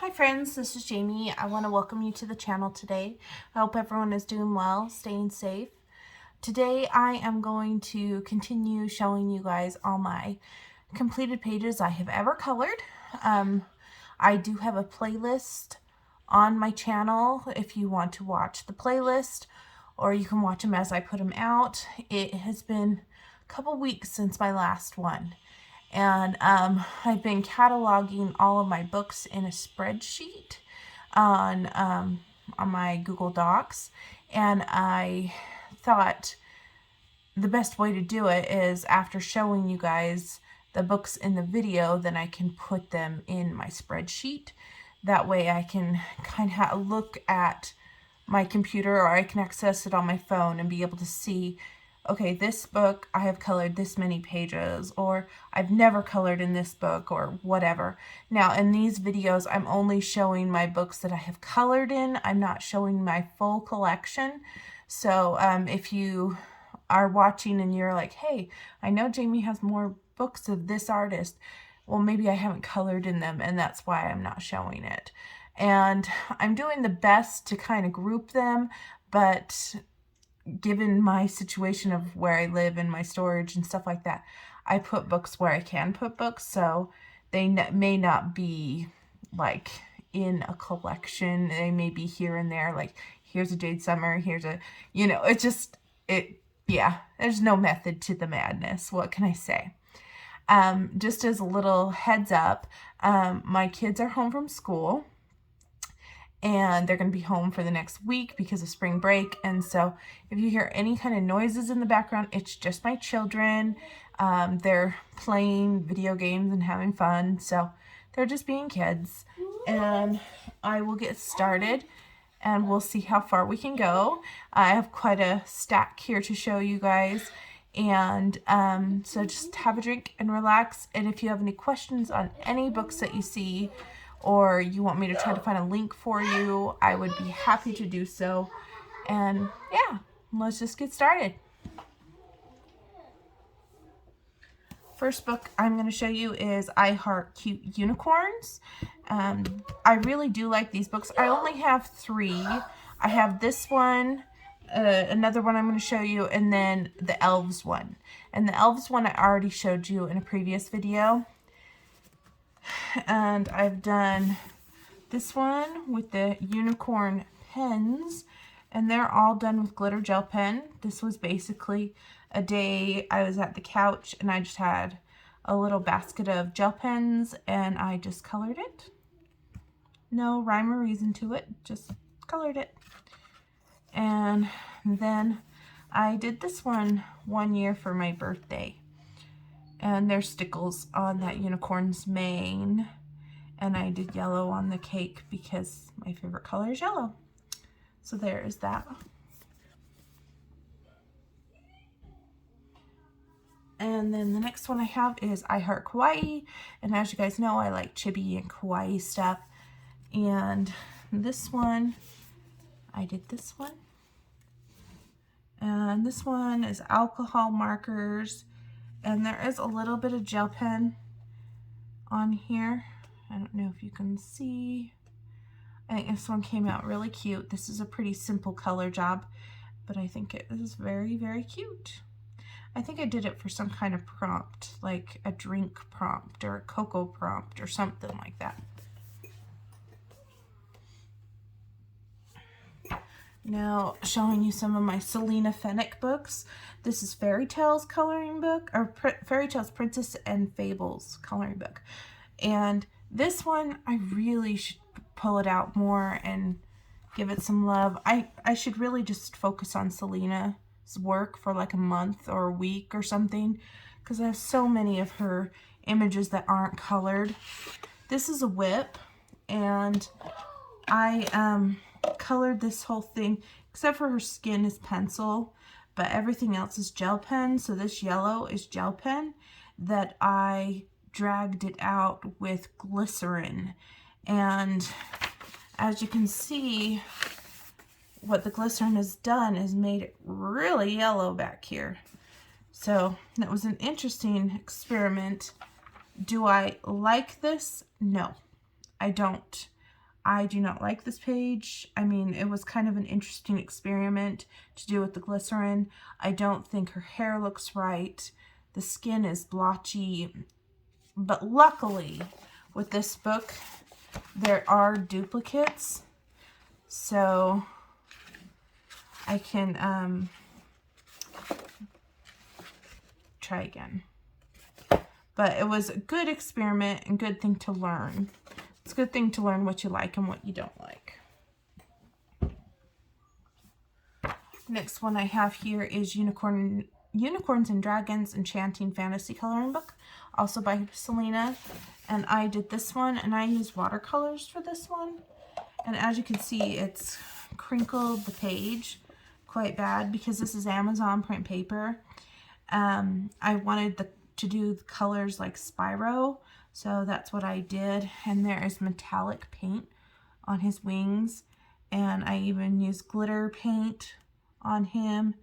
Hi friends, this is Jamie. I want to welcome you to the channel today. I hope everyone is doing well, staying safe. Today I am going to continue showing you guys all my completed pages I have ever colored. I do have a playlist on my channel if you want to watch the playlist, or you can watch them as I put them out. It has been a couple weeks since my last one. And I've been cataloging all of my books in a spreadsheet on my Google Docs, and I thought the best way to do it is after showing you guys the books in the video, then I can put them in my spreadsheet. That way I can kind of look at my computer, or I can access it on my phone and be able to see, okay, this book I have colored this many pages, or I've never colored in this book, or whatever. Now in these videos I'm only showing my books that I have colored in. I'm not showing my full collection. So if you are watching and you're like, hey, I know Jamie has more books of this artist, well, maybe I haven't colored in them and that's why I'm not showing it. And I'm doing the best to kind of group them, but given my situation of where I live and my storage and stuff like that, I put books where I can put books, so they may not be like in a collection. They may be here and there, like here's a Jade Summer, here's a, yeah, there's no method to the madness. What can I say? Just as a little heads up, my kids are home from school, and they're going to be home for the next week because of spring break. And so if you hear any kind of noises in the background, it's just my children. They're playing video games and having fun. So they're just being kids. And I will get started and we'll see how far we can go. I have quite a stack here to show you guys. And so just have a drink and relax. And if you have any questions on any books that you see, or you want me to try to find a link for you, I would be happy to do so. And yeah, let's just get started. First book I'm going to show you is I Heart Cute Unicorns. I really do like these books. I only have 3. I have this one, another one I'm going to show you, and then the Elves one. And the Elves one I already showed you in a previous video. And I've done this one with the unicorn pens, and they're all done with glitter gel pen. This was basically a day I was at the couch and I just had a little basket of gel pens and I just colored it. No rhyme or reason to it, just colored it. And then I did this one year for my birthday. And there's stickles on that unicorn's mane. And I did yellow on the cake because my favorite color is yellow. So there is that. And then the next one I have is I Heart Kawaii. And as you guys know, I like chibi and kawaii stuff. And this one, I did this one. And this one is alcohol markers. And there is a little bit of gel pen on here. I don't know if you can see. I think this one came out really cute. This is a pretty simple color job, but I think it is very, very cute. I think I did it for some kind of prompt, like a drink prompt or a cocoa prompt or something like that. Now, showing you some of my Selena Fennec books. This is Fairy Tales coloring book, or Fairy Tales Princess and Fables coloring book. And this one, I really should pull it out more and give it some love. I should really just focus on Selena's work for like a month or a week or something, because I have so many of her images that aren't colored. This is a whip, and I colored this whole thing except for her skin is pencil, but everything else is gel pen. So this yellow is gel pen that I dragged it out with glycerin. And as you can see, what the glycerin has done is made it really yellow back here. So that was an interesting experiment. Do I like this? No, I don't. I do not like this page. I mean, it was kind of an interesting experiment to do with the glycerin. I don't think her hair looks right. The skin is blotchy. But luckily, with this book, there are duplicates. So I can try again. But it was a good experiment and good thing to learn. It's a good thing to learn what you like and what you don't like. Next one I have here is Unicorns and Dragons Enchanting Fantasy Coloring Book, also by Selena. And I did this one, and I used watercolors for this one. And as you can see, it's crinkled the page quite bad because this is Amazon print paper. I wanted to do the colors like Spyro, so that's what I did. And there is metallic paint on his wings, and I even used glitter paint on him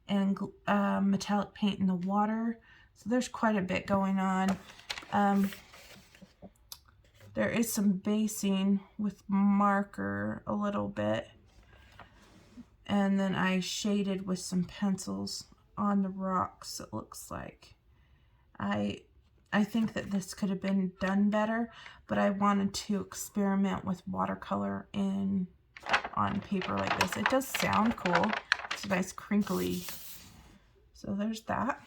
and metallic paint in the water. So there's quite a bit going on. There is some basing with marker a little bit, and then I shaded with some pencils on the rocks, it looks like. I think that this could have been done better, but I wanted to experiment with watercolor on paper like this. It does sound cool. It's a nice crinkly. So there's that.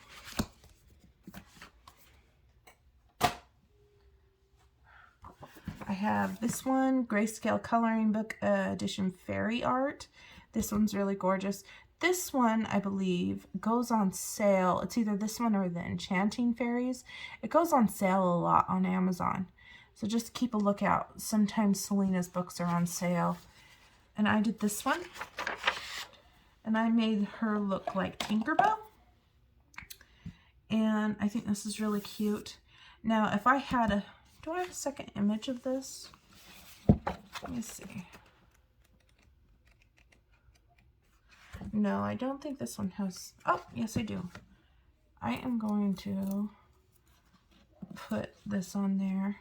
I have this one, Grayscale Coloring Book Edition Fairy Art. This one's really gorgeous. This one, I believe, goes on sale. It's either this one or the Enchanting Fairies. It goes on sale a lot on Amazon. So just keep a lookout. Sometimes Selena's books are on sale. And I did this one. And I made her look like Tinkerbell. And I think this is really cute. Now, if I had a... Do I have a second image of this? Let me see. No, I don't think this one has... Oh, yes, I do. I am going to put this on there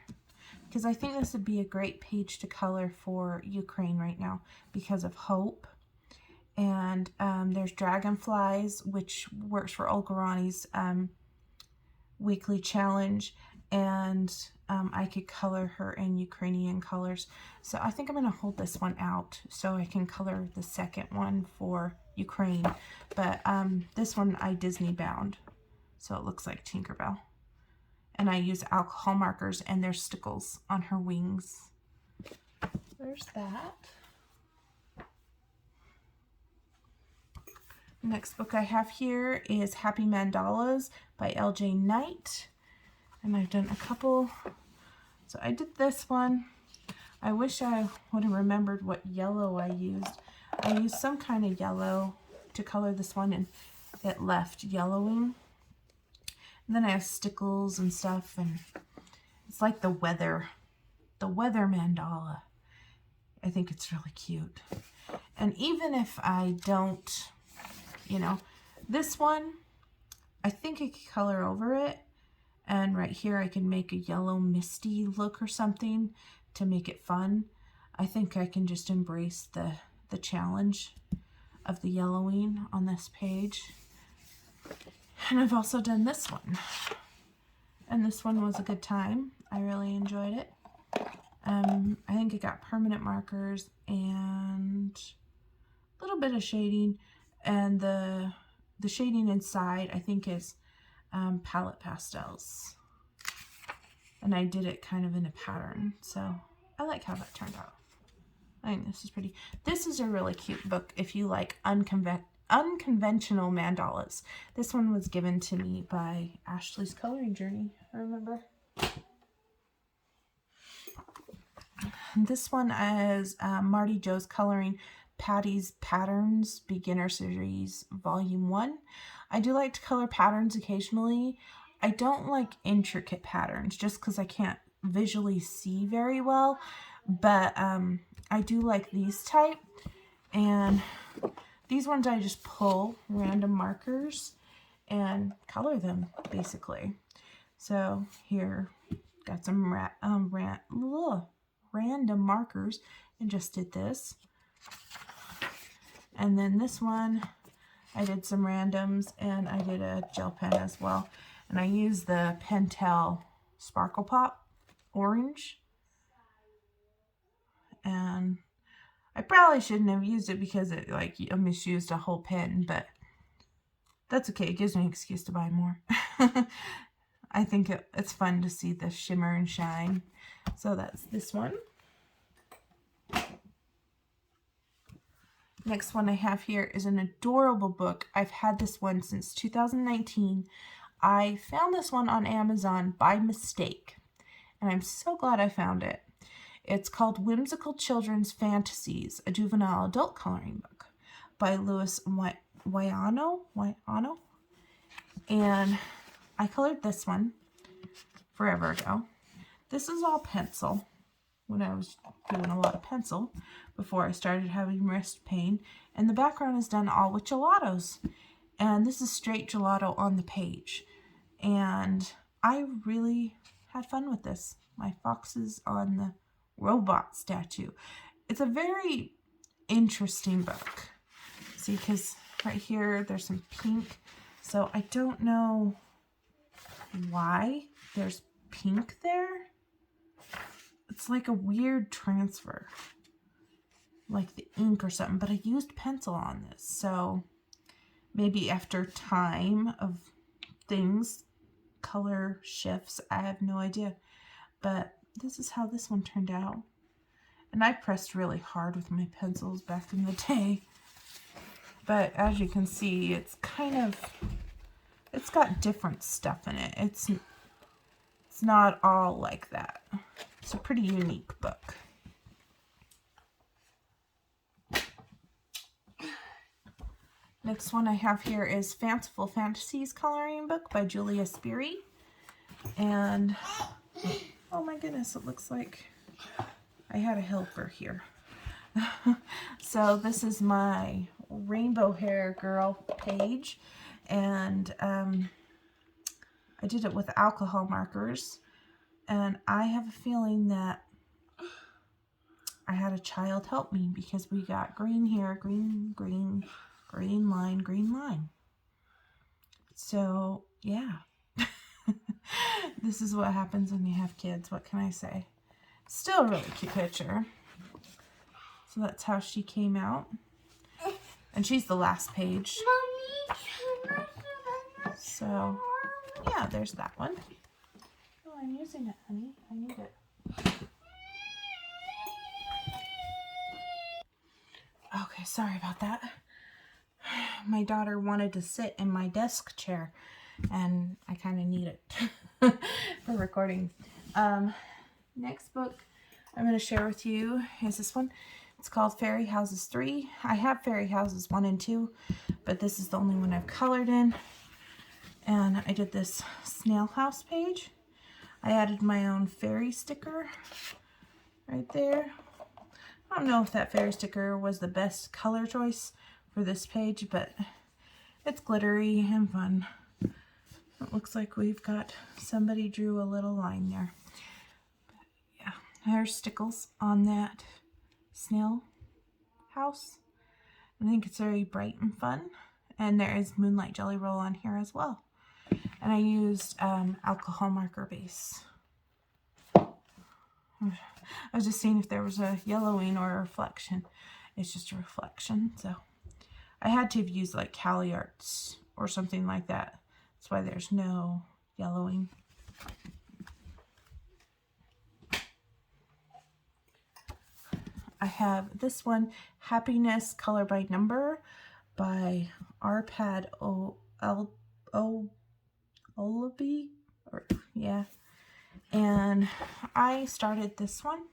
because I think this would be a great page to color for Ukraine right now because of hope. And there's dragonflies, which works for Olga Rani's weekly challenge. And I could color her in Ukrainian colors. So I think I'm going to hold this one out so I can color the second one for Ukraine. But this one I Disney bound, so it looks like Tinkerbell. And I use alcohol markers, and there's stickles on her wings. There's that. Next book I have here is Happy Mandalas by L.J. Knight. And I've done a couple. So I did this one. I wish I would have remembered what yellow I used. I used some kind of yellow to color this one, and it left yellowing. And then I have stickles and stuff, and it's like the weather mandala. I think it's really cute. And even if I don't, this one, I think I could color over it. And right here I can make a yellow misty look or something to make it fun. I think I can just embrace the challenge of the yellowing on this page. And I've also done this one. And this one was a good time. I really enjoyed it. I think it got permanent markers and a little bit of shading. And the shading inside I think is palette pastels, and I did it kind of in a pattern, so I like how that turned out. I think this is pretty. This is a really cute book if you like unconventional mandalas. This one was given to me by Ashley's Coloring Journey, I remember. And this one is Marty Joe's Coloring Patty's Patterns Beginner Series Volume 1. I do like to color patterns occasionally. I don't like intricate patterns just because I can't visually see very well, but I do like these type. And these ones I just pull random markers and color them basically. So here, got some random markers, and just did this. And then this one, I did some randoms, and I did a gel pen as well. And I used the Pentel Sparkle Pop Orange. And I probably shouldn't have used it because it I misused a whole pen, but that's okay. It gives me an excuse to buy more. I think it's fun to see the shimmer and shine. So that's this one. Next one I have here is an adorable book. I've had this one since 2019. I found this one on Amazon by mistake, and I'm so glad I found it. It's called Whimsical Children's Fantasies, a juvenile adult coloring book by Louis Wayano. And I colored this one forever ago. This is all pencil when I was doing a lot of pencil before I started having wrist pain. And the background is done all with gelatos. And this is straight gelato on the page. And I really had fun with this. My foxes on the robot statue. It's a very interesting book. See, because right here there's some pink. So I don't know why there's pink there. It's like a weird transfer, like the ink or something, but I used pencil on this, so maybe after time of things, color shifts, I have no idea. But this is how this one turned out. And I pressed really hard with my pencils back in the day. But as you can see, it's got different stuff in it. It's not all like that. It's a pretty unique book. Next one I have here is Fanciful Fantasies coloring book by Julia Speary. And oh my goodness, it looks like I had a helper here. So this is my rainbow hair girl page, and I did it with alcohol markers, and I have a feeling that I had a child help me because we got green here, green line. So yeah, this is what happens when you have kids. What can I say? Still a really cute picture. So that's how she came out. And she's the last page. So yeah, there's that one. Oh, I'm using it, honey. I need it. Okay, sorry about that. My daughter wanted to sit in my desk chair, and I kind of need it for recording. Next book I'm going to share with you is this one. It's called Fairy Houses 3. I have Fairy Houses 1 and 2, but this is the only one I've colored in. And I did this snail house page. I added my own fairy sticker right there. I don't know if that fairy sticker was the best color choice for this page, but it's glittery and fun. It looks like we've got somebody drew a little line there. But yeah, there's stickles on that snail house. I think it's very bright and fun. And there is Moonlight Jelly Roll on here as well. And I used alcohol marker base. I was just seeing if there was a yellowing or a reflection. It's just a reflection. So I had to have used like Cali Arts or something like that. That's why there's no yellowing. I have this one, Happiness Color by Number by Arpad Olaby, or yeah. And I started this one.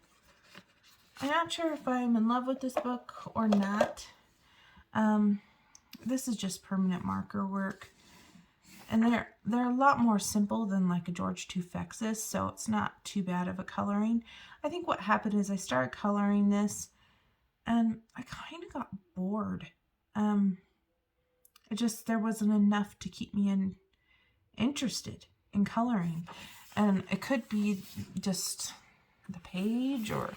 I'm not sure if I'm in love with this book or not. This is just permanent marker work. And they're a lot more simple than like a George Tufexis, so it's not too bad of a coloring. I think what happened is I started coloring this and I kind of got bored. There wasn't enough to keep me interested in coloring. And it could be just the page, or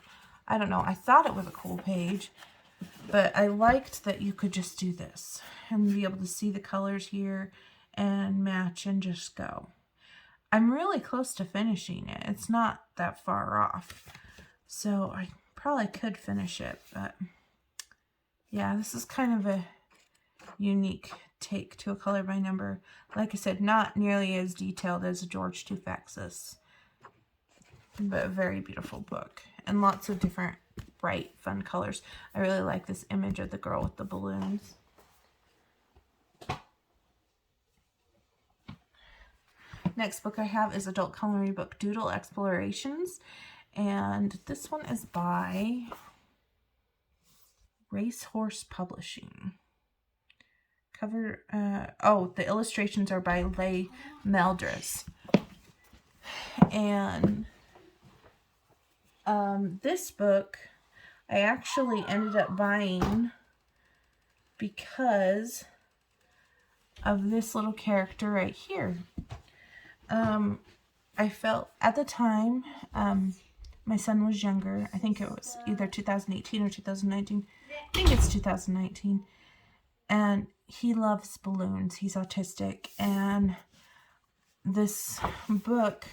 I don't know, I thought it was a cool page, but I liked that you could just do this and be able to see the colors here and match and just go. I'm really close to finishing it. It's not that far off, so I probably could finish it, but yeah, this is kind of a unique take to a color by number. Like I said, not nearly as detailed as George Tufax's, but a very beautiful book and lots of different bright, fun colors. I really like this image of the girl with the balloons. Next book I have is adult coloring book Doodle Explorations, and this one is by Racehorse Publishing. Cover, the illustrations are by Leigh Meldris. And this book I actually ended up buying because of this little character right here. I felt at the time, my son was younger. I think it was either 2018 or 2019. I think it's 2019. And he loves balloons. He's autistic. And this book,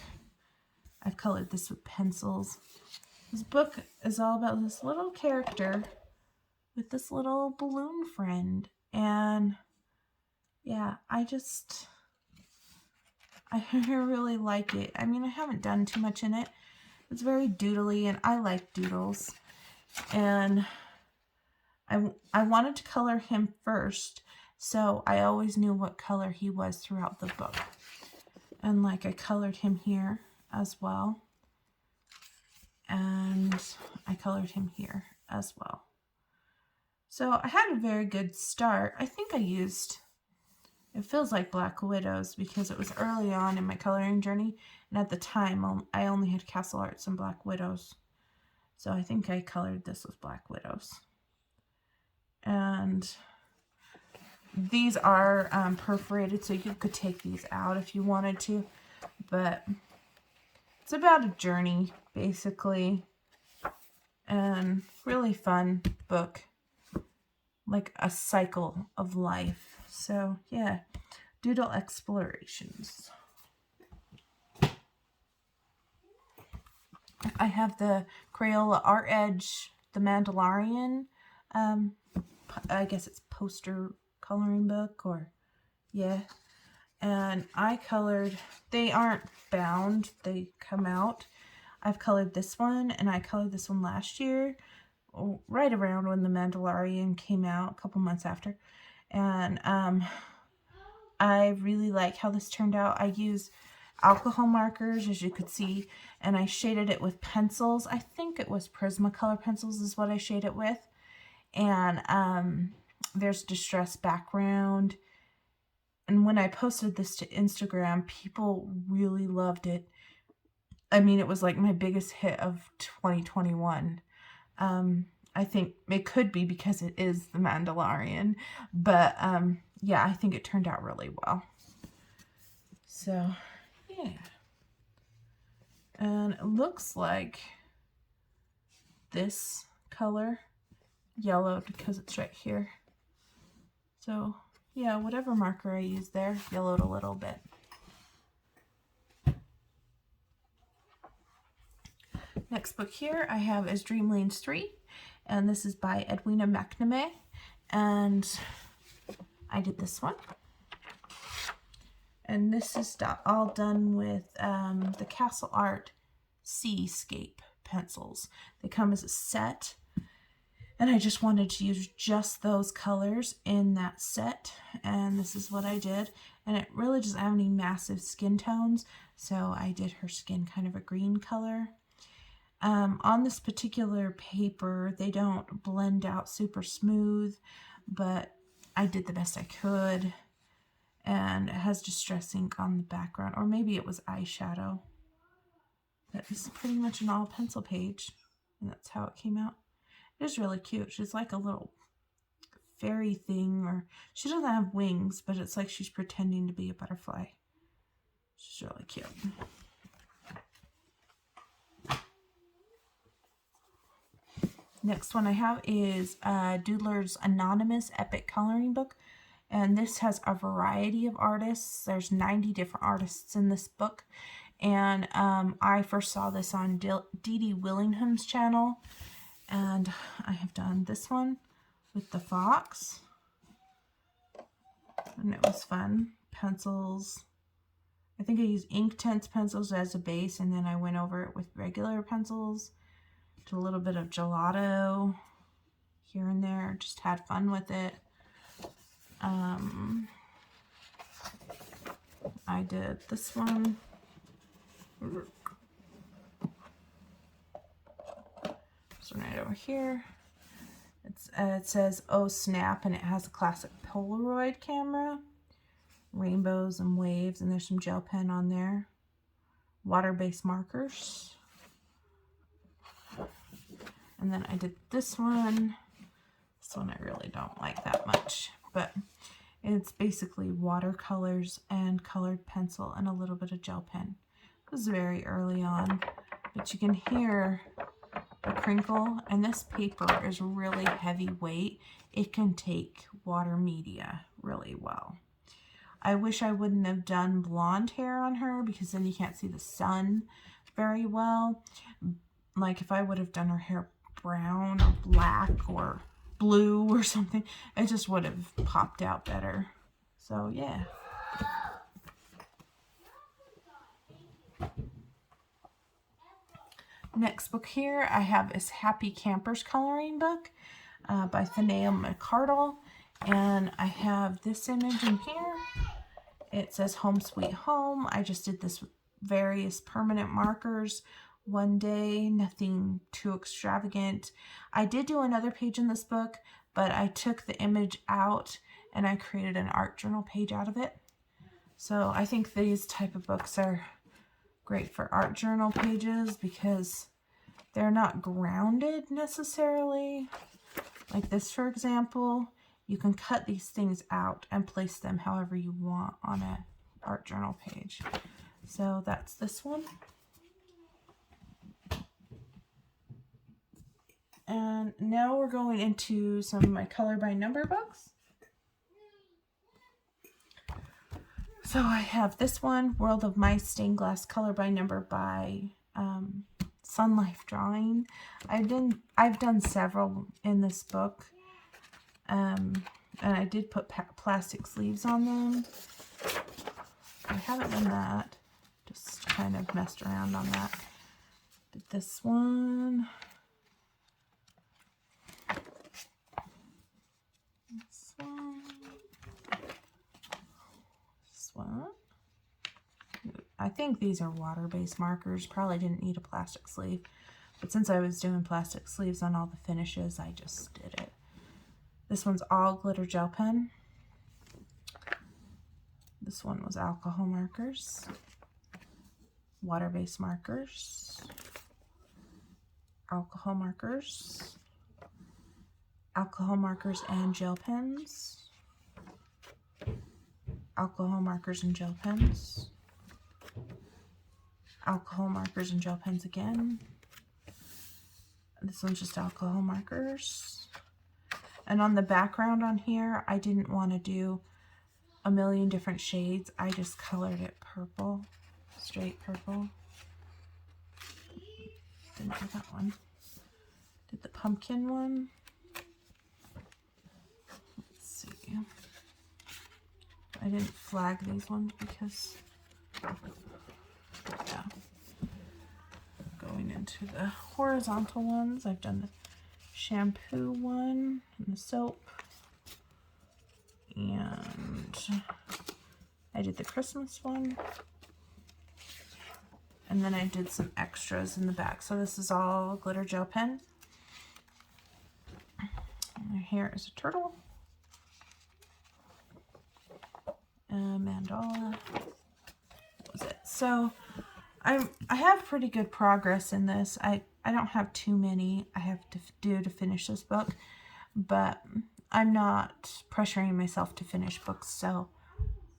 I've colored this with pencils. This book is all about this little character with this little balloon friend. And yeah, I really like it. I mean, I haven't done too much in it. It's very doodly, and I like doodles. And I wanted to color him first, so I always knew what color he was throughout the book. And like I colored him here as well. And I colored him here as well. So I had a very good start. I think I used, it feels like Black Widows because it was early on in my coloring journey. And at the time, I only had Castle Arts and Black Widows. So I think I colored this with Black Widows. And these are perforated, so you could take these out if you wanted to. But it's about a journey, basically. And really fun book. Like a cycle of life. So, yeah. Doodle Explorations. I have the Crayola Art Edge, the Mandalorian, I guess it's poster coloring book, or yeah. And I colored, they aren't bound, they come out. I've colored this one, and I colored this one last year, right around when the Mandalorian came out, a couple months after. And I really like how this turned out. I used alcohol markers, as you could see, and I shaded it with pencils. I think it was Prismacolor pencils is what I shaded it with. And there's distressed background. And when I posted this to Instagram, people really loved it. I mean, it was like my biggest hit of 2021. I think it could be because it is the Mandalorian. But yeah, I think it turned out really well. So, yeah. And it looks like this color yellowed because it's right here. So, yeah, whatever marker I used there yellowed a little bit. Next book here I have is Dreamlands 3, and this is by Edwina McNamee, and I did this one. And this is all done with the Castle Art Seascape pencils. They come as a set, and I just wanted to use just those colors in that set, and this is what I did. And it really doesn't have any massive skin tones, so I did her skin kind of a green color. On this particular paper, they don't blend out super smooth, but I did the best I could. And it has distress ink on the background, or maybe it was eyeshadow. But this is pretty much an all pencil page, and that's how it came out. It is really cute. She's like a little fairy thing, or she doesn't have wings, but it's like she's pretending to be a butterfly. She's really cute. Next one I have is Doodler's Anonymous Epic Coloring Book. And this has a variety of artists. There's 90 different artists in this book. And I first saw this on Dee Dee Willingham's channel. And I have done this one with the fox. And it was fun. Pencils. I think I used Inktense pencils as a base, and then I went over it with regular pencils. Did a little bit of gelato here and there. Just had fun with it. I did this one. This one right over here. It says, "Oh snap," and it has a classic Polaroid camera. Rainbows and waves, and there's some gel pen on there. Water-based markers. And then I did this one. This one I really don't like that much, but it's basically watercolors and colored pencil and a little bit of gel pen. It was very early on, but you can hear the crinkle, and this paper is really heavyweight. It can take water media really well. I wish I wouldn't have done blonde hair on her, because then you can't see the sun very well. Like if I would have done her hair brown or black or blue or something, it just would have popped out better. So yeah. Next book here I have is Happy Campers Coloring Book by Thematic. And I have this image in here. It says Home Sweet Home. I just did this with various permanent markers one day, nothing too extravagant. I did do another page in this book, but I took the image out and I created an art journal page out of it. So I think these type of books are great for art journal pages because they're not grounded necessarily. Like this, for example, you can cut these things out and place them however you want on an art journal page. So that's this one. And now we're going into some of my color by number books. So I have this one, World of Mice Stained Glass Color by Number by Sun Life Drawing. I've done several in this book. And I did put plastic sleeves on them. I haven't done that. Just kind of messed around on that. Did this one. This one. This one. I think these are water-based markers. Probably didn't need a plastic sleeve. But since I was doing plastic sleeves on all the finishes, I just did it. This one's all glitter gel pen. This one was alcohol markers, water-based markers, alcohol markers and gel pens, alcohol markers and gel pens, alcohol markers and gel pens again. This one's just alcohol markers. And on the background on here, I didn't want to do a million different shades. I just colored it purple, straight purple. Didn't do that one. Did the pumpkin one. Let's see. I didn't flag these ones because, yeah. Going into the horizontal ones, I've done the shampoo one and the soap, and I did the Christmas one, and then I did some extras in the back. So this is all glitter gel pen. And here is a turtle, mandala. That was it. So I have pretty good progress in this. I don't have too many I have to do to finish this book, but I'm not pressuring myself to finish books, so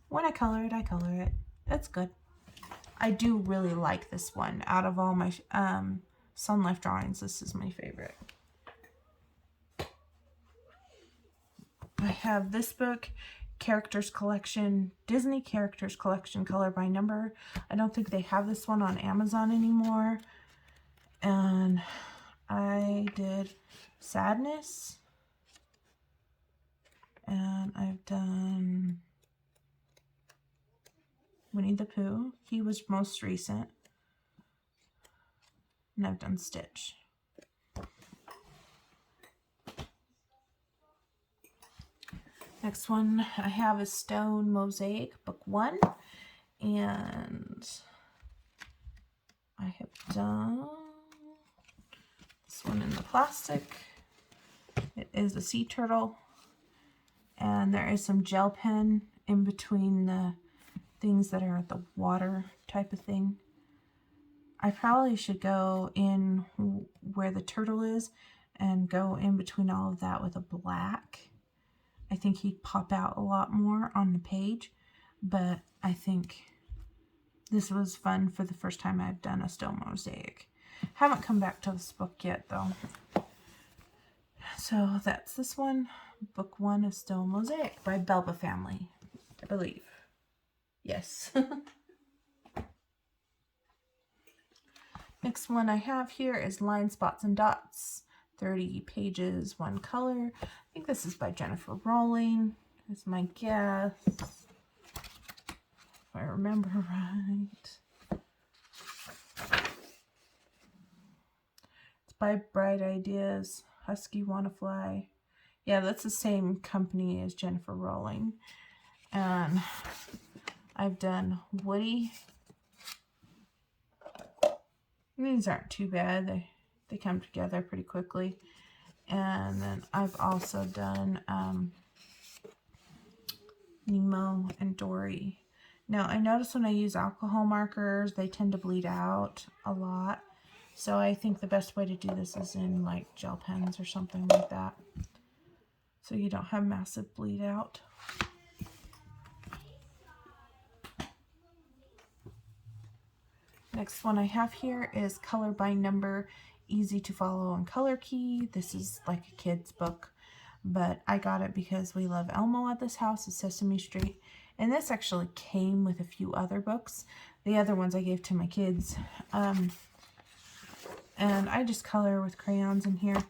when I color it, I color it. It's good. I do really like this one. Out of all my Sun Life drawings, this is my favorite. I have this book, Characters Collection, Disney Characters Collection, color by number. I don't think they have this one on Amazon anymore. And I did Sadness. And I've done Winnie the Pooh. He was most recent. And I've done Stitch. Next one I have is Stone Mosaic, Book 1. And I have done this one in the plastic. It is a sea turtle. And there is some gel pen in between the things that are at the water type of thing. I probably should go in where the turtle is and go in between all of that with a black. I think he'd pop out a lot more on the page, but I think this was fun for the first time I've done a stone mosaic. Haven't come back to this book yet though. So that's this one. Book 1 is Stone Mosaic by Belba Family, I believe. Yes. Next one I have here is Line, Spots, and Dots. 30 pages, 1 color. I think this is by Jennifer Rowling, is my guess. If I remember right. It's by Bright Ideas, Husky Wanna Fly. Yeah, that's the same company as Jennifer Rowling. And I've done Woody. These aren't too bad. They come together pretty quickly. And then I've also done Nemo and Dory. Now, I notice when I use alcohol markers, they tend to bleed out a lot. So I think the best way to do this is in like gel pens or something like that, so you don't have massive bleed out. Next one I have here is Color by Number, Easy to Follow on Color Key. This is like a kid's book, but I got it because we love Elmo at this house at Sesame Street. And this actually came with a few other books. The other ones I gave to my kids. And I just color with crayons in here.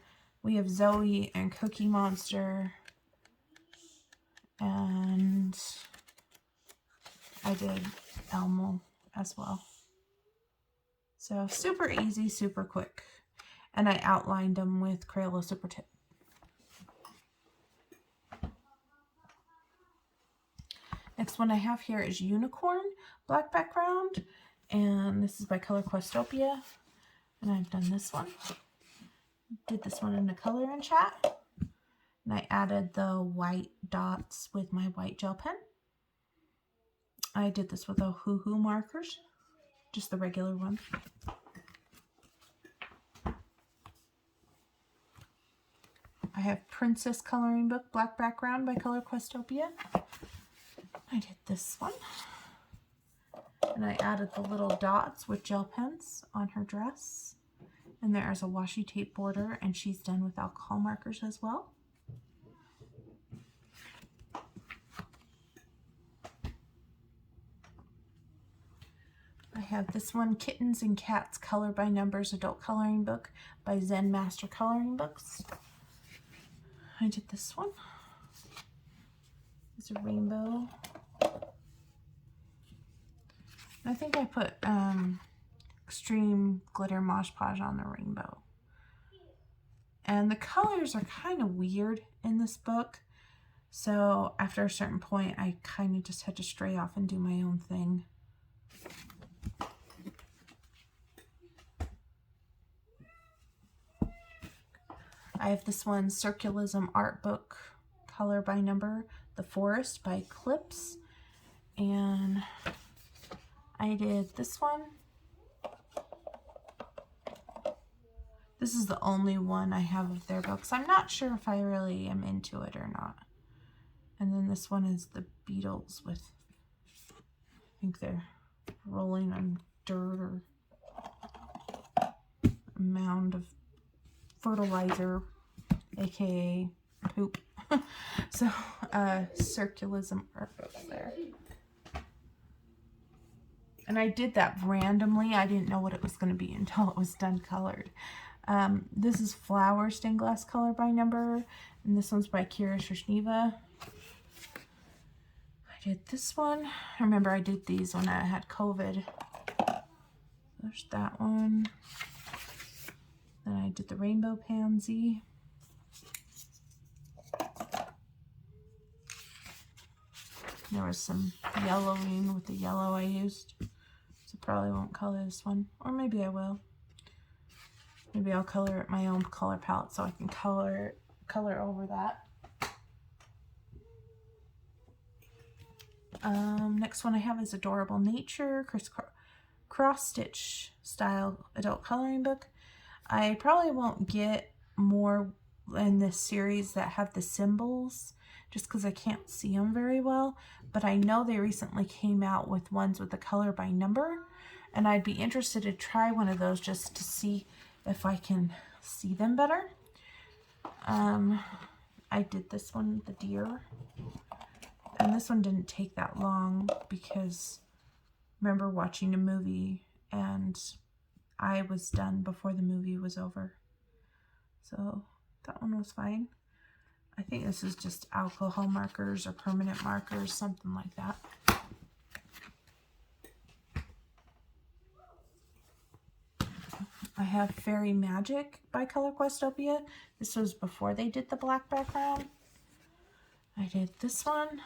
We have Zoe and Cookie Monster. And I did Elmo as well. So super easy, super quick. And I outlined them with Crayola Super Tip. Next one I have here is Unicorn, black background. And this is by Color Questopia. And I've done this one. Did this one in the color and chat. And I added the white dots with my white gel pen. I did this with Ohuhu markers, just the regular one. I have Princess Coloring Book, black background by Color Questopia. I did this one. And I added the little dots with gel pens on her dress. And there's a washi tape border, and she's done with alcohol markers as well. I have this one, Kittens and Cats, Color by Numbers, Adult Coloring Book by Zen Master Coloring Books. I did this one. It's a rainbow. I think I put extreme glitter Mosh Podge on the rainbow. And the colors are kind of weird in this book. So after a certain point, I kind of just had to stray off and do my own thing. I have this one, Circulism Art Book, Color by Number, The Forest by Clips. And I did this one. This is the only one I have of their books. I'm not sure if I really am into it or not. And then this one is the Beatles with, I think they're rolling on dirt or a mound of fertilizer, aka poop. So, circulism art book there. And I did that randomly. I didn't know what it was going to be until it was done colored. This is Flower Stained Glass Color by Number, and this one's by Kira Shrishniva. I did this one. I remember I did these when I had COVID. There's that one. Then I did the Rainbow Pansy. There was some yellowing with the yellow I used. So probably won't color this one. Or maybe I will. Maybe I'll color it my own color palette so I can color over that. Next one I have is Adorable Nature, cross stitch style adult coloring book. I probably won't get more in this series that have the symbols just because I can't see them very well, but I know they recently came out with ones with the color by number, and I'd be interested to try one of those just to see if I can see them better. I did this one, the deer, and this one didn't take that long because I remember watching a movie and I was done before the movie was over. So that one was fine. I think this is just alcohol markers or permanent markers, something like that. I have Fairy Magic by Color Questopia. This was before they did the black background. I did this one.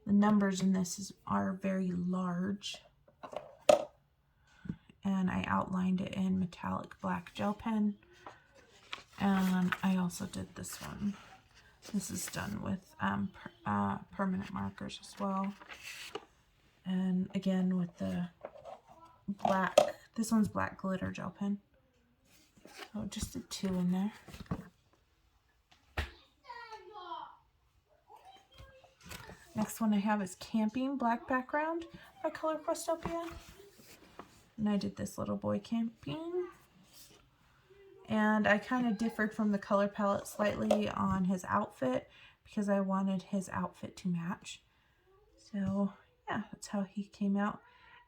The numbers in this are very large. And I outlined it in metallic black gel pen. And I also did this one. This is done with permanent markers as well. And again with the black, this one's black glitter gel pen. So just did 2 in there. Next one I have is Camping Black Background by Color Questopia. And I did this little boy camping. And I kind of differed from the color palette slightly on his outfit because I wanted his outfit to match. So yeah, that's how he came out.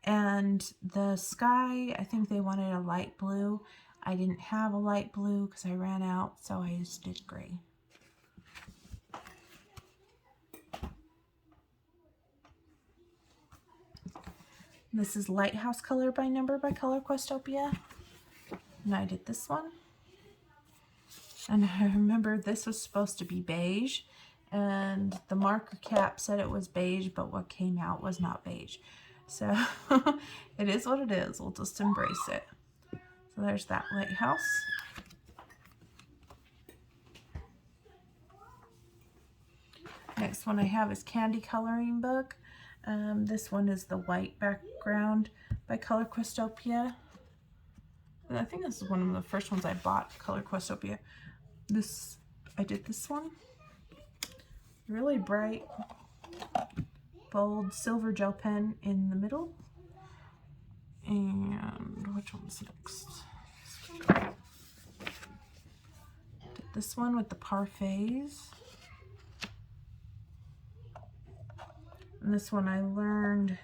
And the sky, I think they wanted a light blue. I didn't have a light blue because I ran out, so I just did gray. This is Lighthouse Color by Number by Color Questopia. And I did this one. And I remember this was supposed to be beige. And the marker cap said it was beige, but what came out was not beige. So it is what it is. We'll just embrace it. So there's that lighthouse. Next one I have is Candy Coloring Book. This one is the white background by Color Questopia. And I think this is one of the first ones I bought, Color Questopia. I did this one. Really bright, bold silver gel pen in the middle. And which one's next? Did this one with the parfaits. And this one I learned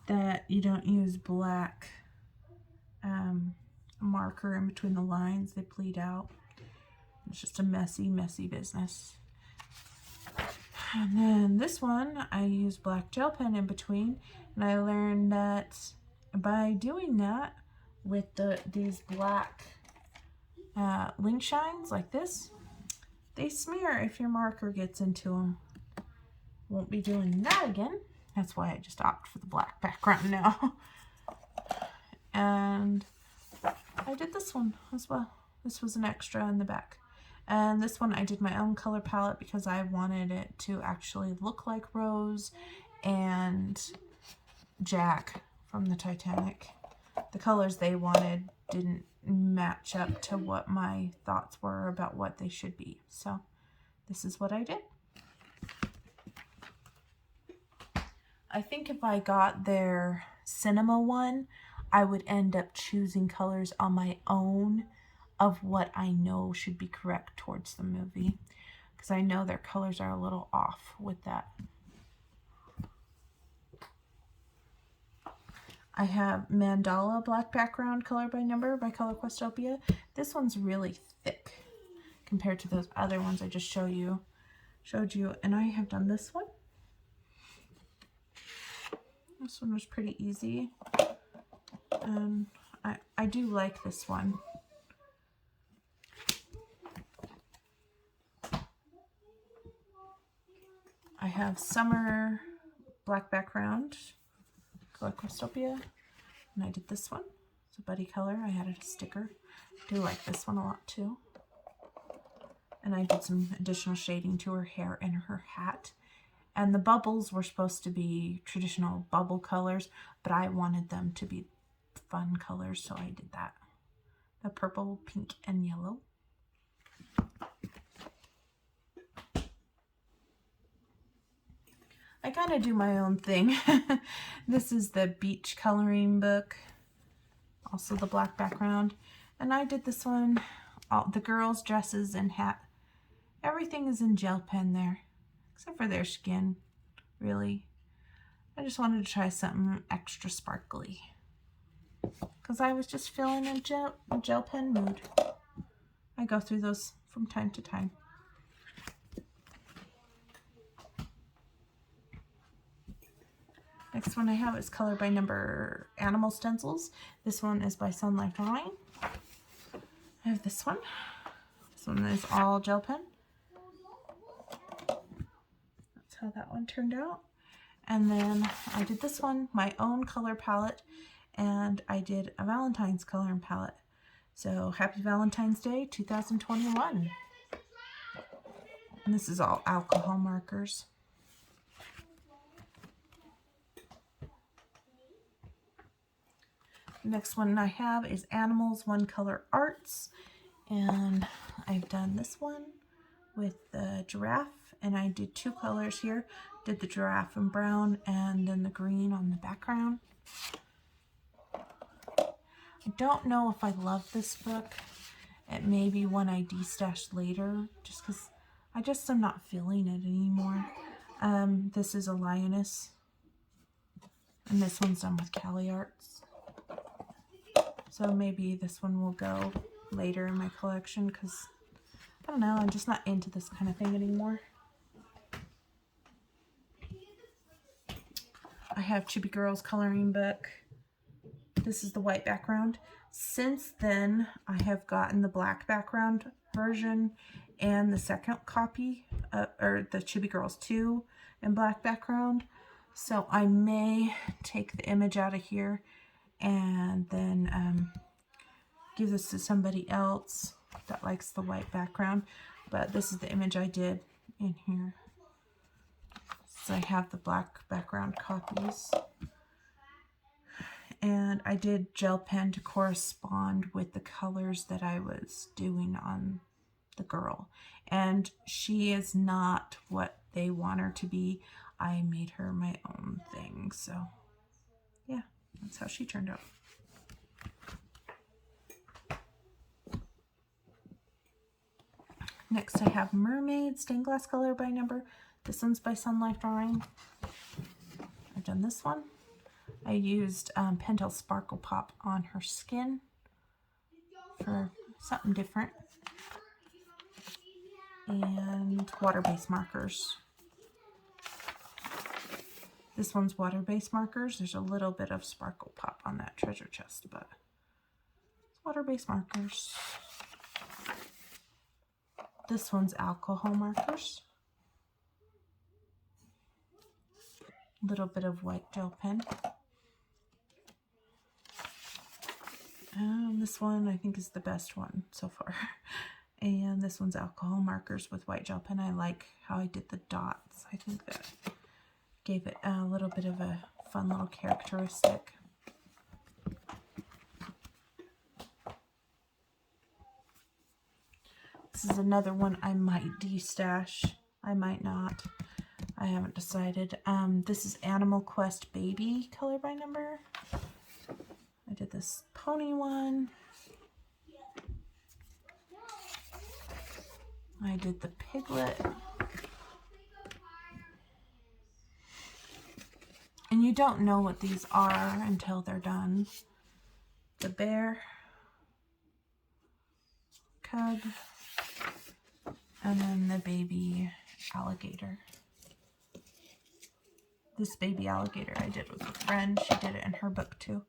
that you don't use black marker in between the lines. They bleed out. It's just a messy, messy business. And then this one, I use black gel pen in between. And I learned that by doing that with these black link shines like this, they smear if your marker gets into them. Won't be doing that again. That's why I just opt for the black background now. And I did this one as well. This was an extra in the back. And this one I did my own color palette because I wanted it to actually look like Rose and Jack from the Titanic. The colors they wanted didn't match up to what my thoughts were about what they should be. So this is what I did. I think if I got their cinema one, I would end up choosing colors on my own of what I know should be correct towards the movie, because I know their colors are a little off with that. I have Mandala black background color by number by Color Questopia. This one's really thick compared to those other ones I just showed you. And I have done this one. This one was pretty easy. And I do like this one. I have Summer black background, Color Questopia, and I did this one. It's a buddy color. I added a sticker. I do like this one a lot too. And I did some additional shading to her hair and her hat. And the bubbles were supposed to be traditional bubble colors, but I wanted them to be fun colors, so I did that. The purple, pink, and yellow. I kind of do my own thing. This is the beach coloring book, also the black background. And I did this one, all the girls' dresses and hat. Everything is in gel pen there, except for their skin, really. I just wanted to try something extra sparkly, because I was just feeling a gel pen mood. I go through those from time to time. Next one I have is Color by Number Animal Stencils. This one is by Sunlight Drawing. I have this one. This one is all gel pen. That's how that one turned out. And then I did this one, my own color palette, and I did a Valentine's coloring palette. So happy Valentine's Day 2021. And this is all alcohol markers. The next one I have is Animals One Color Arts, and I've done this one with the giraffe, and I did two colors here. Did the giraffe in brown and then the green on the background. I don't know if I love this book. It may be one I destashed later, just because I just am not feeling it anymore. This is a lioness, and this one's done with Cali Arts. So maybe this one will go later in my collection, because I don't know, I'm just not into this kind of thing anymore. I have Chibi Girls coloring book. This is the white background. Since then, I have gotten the black background version and the second copy, or the Chibi Girls 2 in black background. So I may take the image out of here and then give this to somebody else that likes the white background. But this is the image I did in here. So I have the black background copies. And I did gel pen to correspond with the colors that I was doing on the girl. And she is not what they want her to be. I made her my own thing. So yeah, that's how she turned out. Next I have Mermaid Stained Glass Color by Number. This one's by Sunlight Drawing. I've done this one. I used Pentel Sparkle Pop on her skin for something different. And water-based markers. This one's water-based markers. There's a little bit of Sparkle Pop on that treasure chest, but it's water-based markers. This one's alcohol markers. A little bit of white gel pen. And this one I think is the best one so far. And this one's alcohol markers with white gel pen. I like how I did the dots. I think that gave it a little bit of a fun little characteristic. This is another one I might destash. I might not. I haven't decided. This is Animal Quest Baby Color by Number. I did this pony one. I did the piglet. And you don't know what these are until they're done. The bear, cub, and then the baby alligator. This baby alligator I did with a friend. She did it in her book too.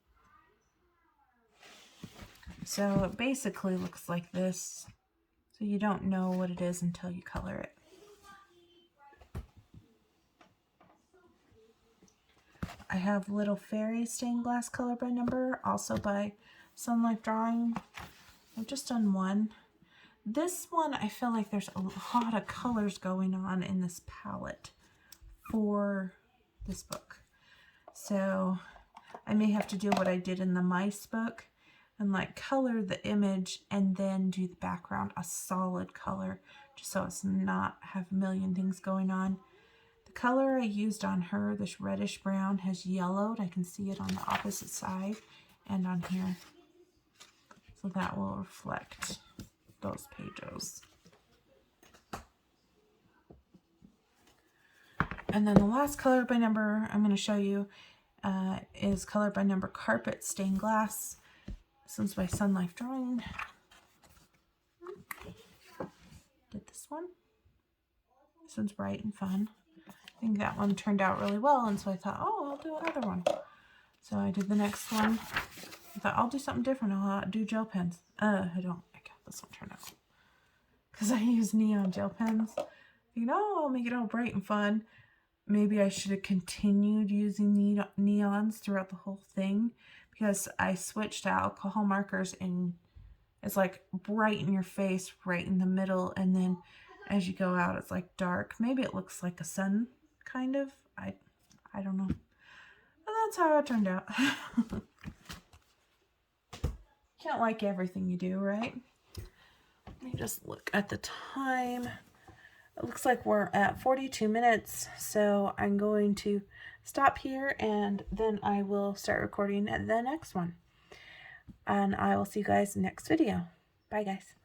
So it basically looks like this. So you don't know what it is until you color it. I have Little Fairy stained glass color by number, also by Sun Life Drawing. I've just done one. This one, I feel like there's a lot of colors going on in this palette for this book. So I may have to do what I did in the mice book and like color the image and then do the background a solid color, just so it's not have a million things going on. The color I used on her, this reddish brown, has yellowed. I can see it on the opposite side and on here. So that will reflect those pages. And then the last color by number I'm going to show you is color by number Carpet Stained Glass. This one's by Sun Life Drawing. Did this one. This one's bright and fun. I think that one turned out really well, and so I thought, oh, I'll do another one. So I did the next one. I thought, I'll do something different. I'll do gel pens. I got this one turned out. Because I use neon gel pens. You know, I'll make it all bright and fun. Maybe I should have continued using neons throughout the whole thing, because I switched to alcohol markers and it's like bright in your face, right in the middle, and then as you go out, it's like dark. Maybe it looks like a sun, kind of. I don't know. But that's how it turned out. Can't like everything you do, right? Let me just look at the time. It looks like we're at 42 minutes, so I'm going to stop here and then I will start recording the next one. And I will see you guys next video. Bye, guys.